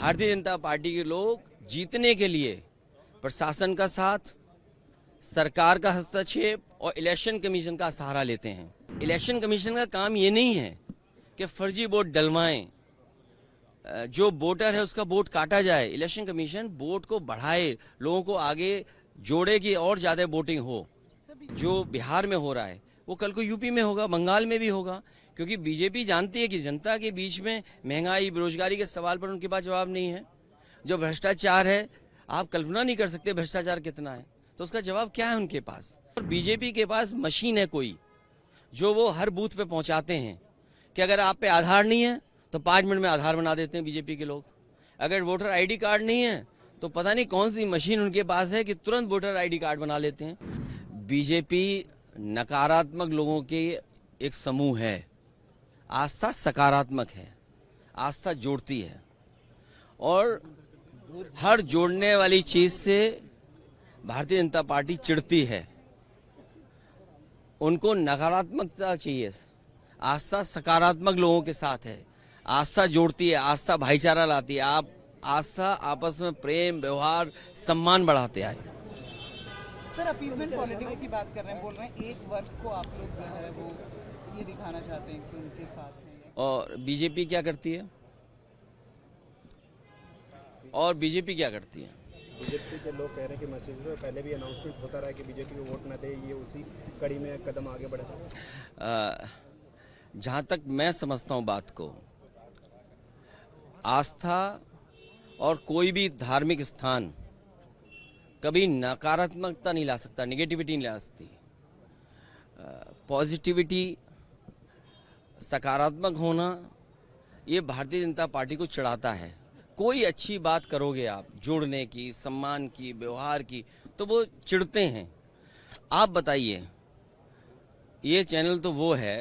Bharatiya Janata party के लोग जीतने के लिए प्रशासन का साथ, सरकार का हस्तक्षेप और इलेक्शन कमीशन का सहारा लेते हैं। इलेक्शन कमीशन का काम ये नहीं है कि फर्जी वोट डलवाएं, जो वोटर है उसका वोट काटा जाए। इलेक्शन कमीशन वोट को बढ़ाए, लोगों को आगे जोड़े कि और ज्यादा वोटिंग हो। जो बिहार में हो रहा है वो कल को यूपी में होगा, बंगाल में भी होगा, क्योंकि बीजेपी जानती है कि जनता के बीच में महंगाई, बेरोजगारी के सवाल पर उनके पास जवाब नहीं है। जो भ्रष्टाचार है, आप कल्पना नहीं कर सकते भ्रष्टाचार कितना है, तो उसका जवाब क्या है उनके पास। और बीजेपी के पास मशीन है कोई, जो वो हर बूथ पे पहुंचाते हैं कि अगर आप पे आधार नहीं है तो 5 मिनट में आधार बना देते हैं बीजेपी के लोग। अगर वोटर आईडी कार्ड नहीं है तो पता नहीं कौन सी मशीन उनके पास है कि तुरंत वोटर आईडी कार्ड बना लेते हैं। बीजेपी नकारात्मक लोगों के एक समूह है, आस्था सकारात्मक है, आस्था जोड़ती है, और हर जोड़ने वाली चीज से भारतीय जनता पार्टी चिढ़ती है। उनको नकारात्मकता चाहिए, आस्था सकारात्मक लोगों के साथ है, आस्था जोड़ती है, आस्था भाईचारा लाती है। आप आस्था आपस में प्रेम, व्यवहार, सम्मान बढ़ाते आए। सर, अपीजमेंट पॉलिटिक्स की बात कर रहे हैं, बोल रहे हैं एक वर्ग को आप लोग जो है वो ये दिखाना चाहते हैं कि उनके साथ हैं। और बीजेपी क्या करती है? और बीजेपी क्या करती है? बीजेपी के लोग कह रहे हैं कि मैसेज से पहले भी अनाउंसमेंट होता रहा कि बीजेपी को वोट न दे, ये उसी कड़ी में कदम आगे बढ़ा। जहां तक मैं समझता हूं बात को, आस्था और कोई भी धार्मिक स्थान कभी नकारात्मकता नहीं ला सकता, नेगेटिविटी नहीं ला सकती। पॉजिटिविटी, सकारात्मक होना, ये भारतीय जनता पार्टी को चढ़ाता है। कोई अच्छी बात करोगे आप, जोड़ने की, सम्मान की, व्यवहार की, तो वो चिढ़ते हैं। आप बताइए, ये चैनल तो वो है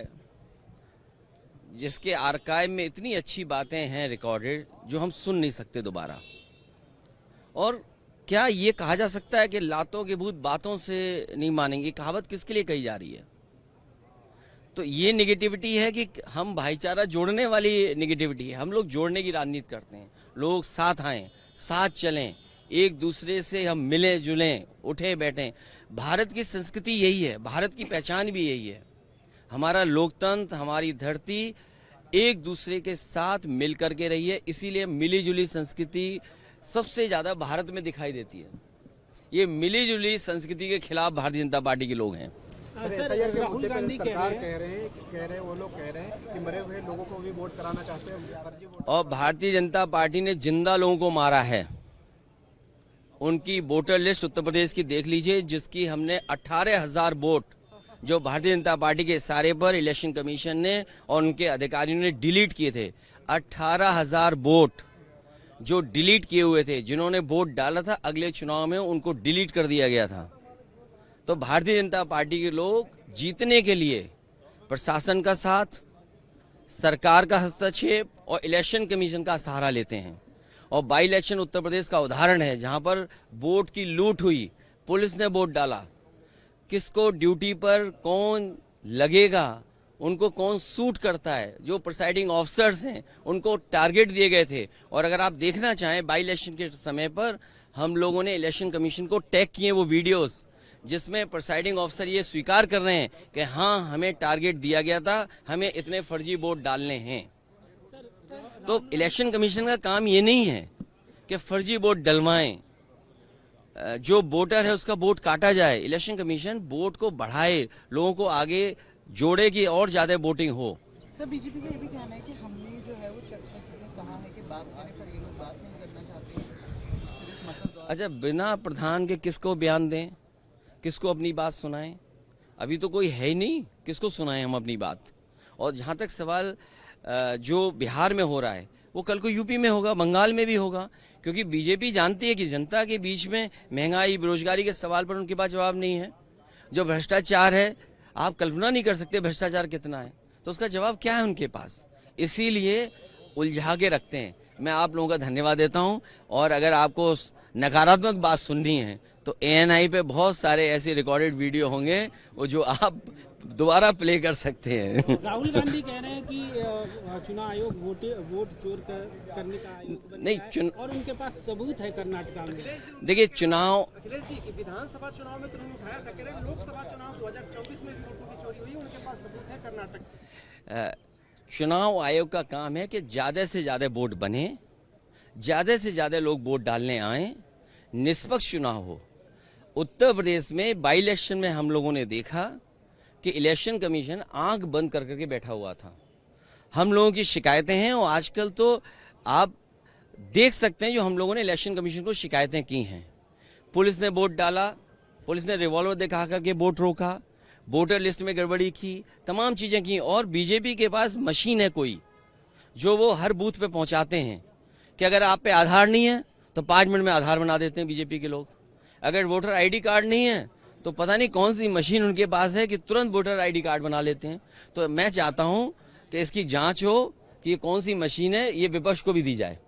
जिसके आर्काइव में इतनी अच्छी बातें हैं रिकॉर्डेड, जो हम सुन नहीं सकते दोबारा। और क्या ये कहा जा सकता है कि लातों के भूत बातों से नहीं मानेंगे? कहावत किसके लिए कही जा रही है? तो ये नेगेटिविटी है कि हम भाईचारा जोड़ने वाली नेगेटिविटी है। हम लोग जोड़ने की राजनीति करते हैं, लोग साथ आएं, साथ चलें, एक दूसरे से हम मिलें जुलें, उठे बैठें। भारत की संस्कृति यही है, भारत की पहचान भी यही है। हमारा लोकतंत्र, हमारी धरती एक दूसरे के साथ मिल करके रही है, इसीलिए मिली जुली संस्कृति सबसे ज्यादा भारत में दिखाई देती है। ये मिली जुली संस्कृति के खिलाफ भारतीय जनता पार्टी के लोग हैं। राहुल गांधी सरकार कह रहे हैं वो लोग कह रहे हैं कि मरे हुए लोगों को भी वोट कराना चाहते हैं, फर्जी वोट। और भारतीय जनता पार्टी ने जिंदा लोगों को मारा है। उनकी वोटर लिस्ट उत्तर प्रदेश की देख लीजिए, जिसकी हमने 18,000 वोट जो भारतीय जनता पार्टी के इशारे पर इलेक्शन कमीशन ने और उनके अधिकारियों ने डिलीट किए थे। 18,000 वोट जो डिलीट किए हुए थे, जिन्होंने वोट डाला था अगले चुनाव में, उनको डिलीट कर दिया गया था। तो भारतीय जनता पार्टी के लोग जीतने के लिए प्रशासन का साथ, सरकार का हस्तक्षेप और इलेक्शन कमीशन का सहारा लेते हैं। और बाई इलेक्शन उत्तर प्रदेश का उदाहरण है, जहां पर वोट की लूट हुई, पुलिस ने वोट डाला, किसको ड्यूटी पर कौन लगेगा, उनको कौन सूट करता है, जो प्रिसाइडिंग ऑफिसर्स हैं उनको टारगेट दिए गए थे। और अगर आप देखना चाहें, बाई इलेक्शन के समय पर हम लोगों ने इलेक्शन कमीशन को टैग किए वो वीडियोस, जिसमें प्रिसाइडिंग ऑफिसर ये स्वीकार कर रहे हैं कि हाँ, हमें टारगेट दिया गया था, हमें इतने फर्जी वोट डालने हैं। तो इलेक्शन कमीशन का काम ये नहीं है कि फर्जी वोट डलवाएं, जो वोटर है उसका वोट काटा जाए। इलेक्शन कमीशन वोट को बढ़ाए, लोगों को आगे जोड़े कि और ज्यादा वोटिंग हो। सर, बीजेपी का ये भी कहना है कि हमने जो है वो चर्चा की है, कहा है कि बात करने पर ये लोग बात नहीं करना चाहते हैं। अच्छा, बिना प्रधान के किसको बयान दें, किसको अपनी बात सुनाएं? अभी तो कोई है ही नहीं, किसको सुनाएं हम अपनी बात? और जहां तक सवाल जो बिहार में हो रहा है वो कल को यूपी में होगा, बंगाल में भी होगा, क्योंकि बीजेपी जानती है कि जनता के बीच में महंगाई, बेरोजगारी के सवाल पर उनके पास जवाब नहीं है। जो भ्रष्टाचार है, आप कल्पना नहीं कर सकते भ्रष्टाचार कितना है, तो उसका जवाब क्या है उनके पास। इसीलिए उलझा के रखते हैं। मैं आप लोगों का धन्यवाद देता हूं, और अगर आपको नकारात्मक बात सुननी है तो ANI पे बहुत सारे ऐसे रिकॉर्डेड वीडियो होंगे वो जो आप दोबारा प्ले कर सकते हैं। राहुल गांधी कह रहे हैं कि चुनाव आयोग वोट चोर करने का आयोग बन नहीं, गया है और उनके पास सबूत है कर्नाटका में। देखिए चुनाव, अखिलेश जी की विधानसभा चुनाव में तो उन्होंने उठाया था, कह रहे हैं लोकसभा चुनाव 2024 में भी वोटों की चोरी हुई, उनके पास सबूत है कर्नाटक। चुनाव आयोग का काम है कि ज्यादा से ज्यादा वोट बने, ज्यादा से ज्यादा लोग वोट डालने आए, निष्पक्ष चुनाव हो। उत्तर प्रदेश में बाई इलेक्शन में हम लोगों ने देखा कि इलेक्शन कमीशन आंख बंद कर करके बैठा हुआ था। हम लोगों की शिकायतें हैं और आजकल तो आप देख सकते हैं जो हम लोगों ने इलेक्शन कमीशन को शिकायतें की हैं। पुलिस ने वोट डाला, पुलिस ने रिवॉल्वर दिखा करके वोट रोका, वोटर लिस्ट में गड़बड़ी की, तमाम चीजें की। और बीजेपी के पास मशीन है कोई जो वो हर बूथ पे पहुंचाते हैं कि अगर आप पे आधार नहीं है तो 5 मिनट में आधार बना देते हैं बीजेपी के लोग। अगर वोटर आईडी कार्ड नहीं है तो पता नहीं कौन सी मशीन उनके पास है कि तुरंत वोटर आईडी कार्ड बना लेते हैं। तो मैं चाहता हूं कि इसकी जांच हो कि ये कौन सी मशीन है, ये विपक्ष को भी दी जाए।